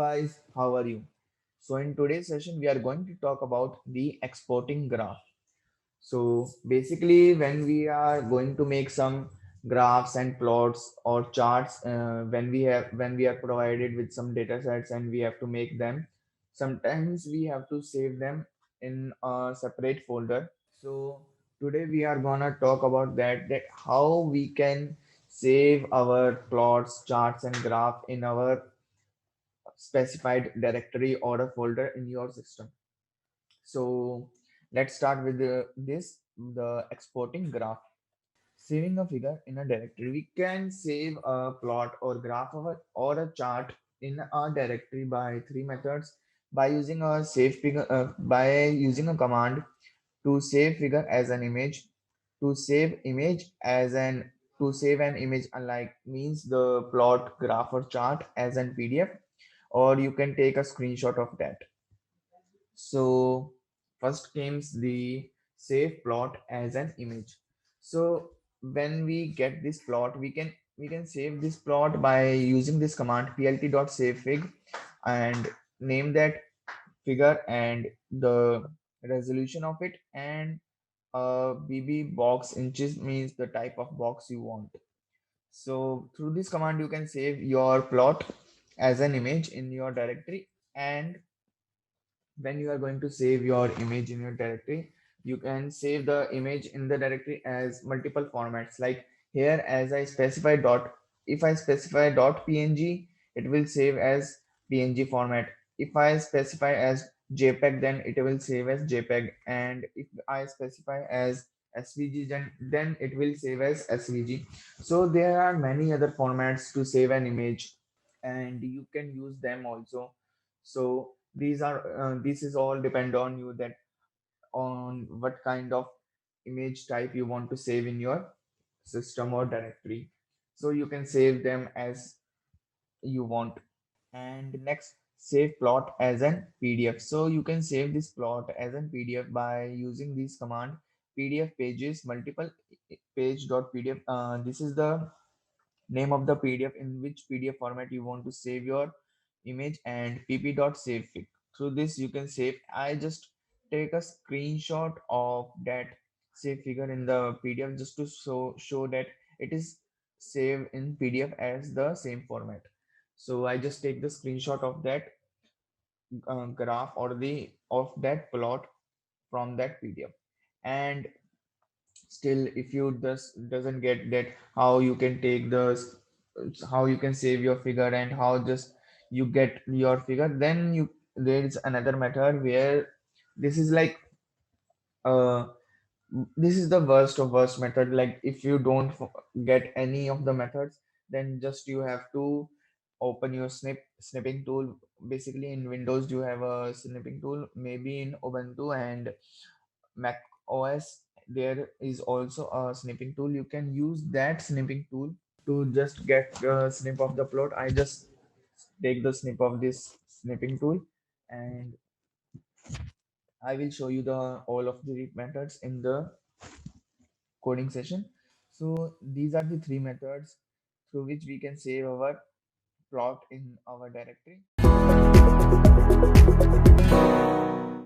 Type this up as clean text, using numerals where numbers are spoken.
guys, how are you? So in today's session we are going to talk about the exporting graph. So basically when we are going to make some graphs and plots or charts, when we are provided with some data sets and we have to make them, sometimes we have to save them in a separate folder. So today we are gonna talk about that how we can save our plots, charts and graph in our specified directory or a folder in your system. So let's start with the exporting graph. Saving a figure in a directory. We can save a plot or graph or a chart in a directory by three methods by using a save figure by using a command to save figure as an image, to save image as an to save an image unlike means the plot, graph or chart as an PDF, or you can take a screenshot of that. So first comes the save plot as an image. So when we get this plot, we can save this plot by using this command plt.savefig and name that figure and the resolution of it, and BB box inches means the type of box you want. So through this command you can save your plot as an image in your directory, and when you are going to save your image in your directory, you can save the image in the directory as multiple formats. Like here, as I specify dot, if I specify dot png, it will save as png format. If I specify as jpeg, then it will save as jpeg, and if I specify as svg, then it will save as svg. So there are many other formats to save an image, and you can use them also. So this is all depend on you, that on what kind of image type you want to save in your system or directory. So you can save them as you want. And next, save plot as an PDF. So you can save this plot as an PDF by using this command PDF pages multiple page.pdf. This is the name of the PDF in which PDF format you want to save your image, and pp.savefig. Through this you can save. I just take a screenshot of that save figure in the PDF just to show that it is saved in PDF as the same format. So I just take the screenshot of that graph or the of that plot from that PDF. And still if you just doesn't get that how you can take the how you can save your figure and how just you get your figure, then you there is another method where this is like uh this is the worst of worst method. Like if you don't get any of the methods, then just you have to open your snipping tool. Basically in Windows you have a snipping tool, maybe in Ubuntu and Mac OS there is also a snipping tool. You can use that snipping tool to just get a snip of the plot. I just take the snip of this snipping tool, and I will show you the all of the methods in the coding session. So these are the three methods through which we can save our plot in our directory.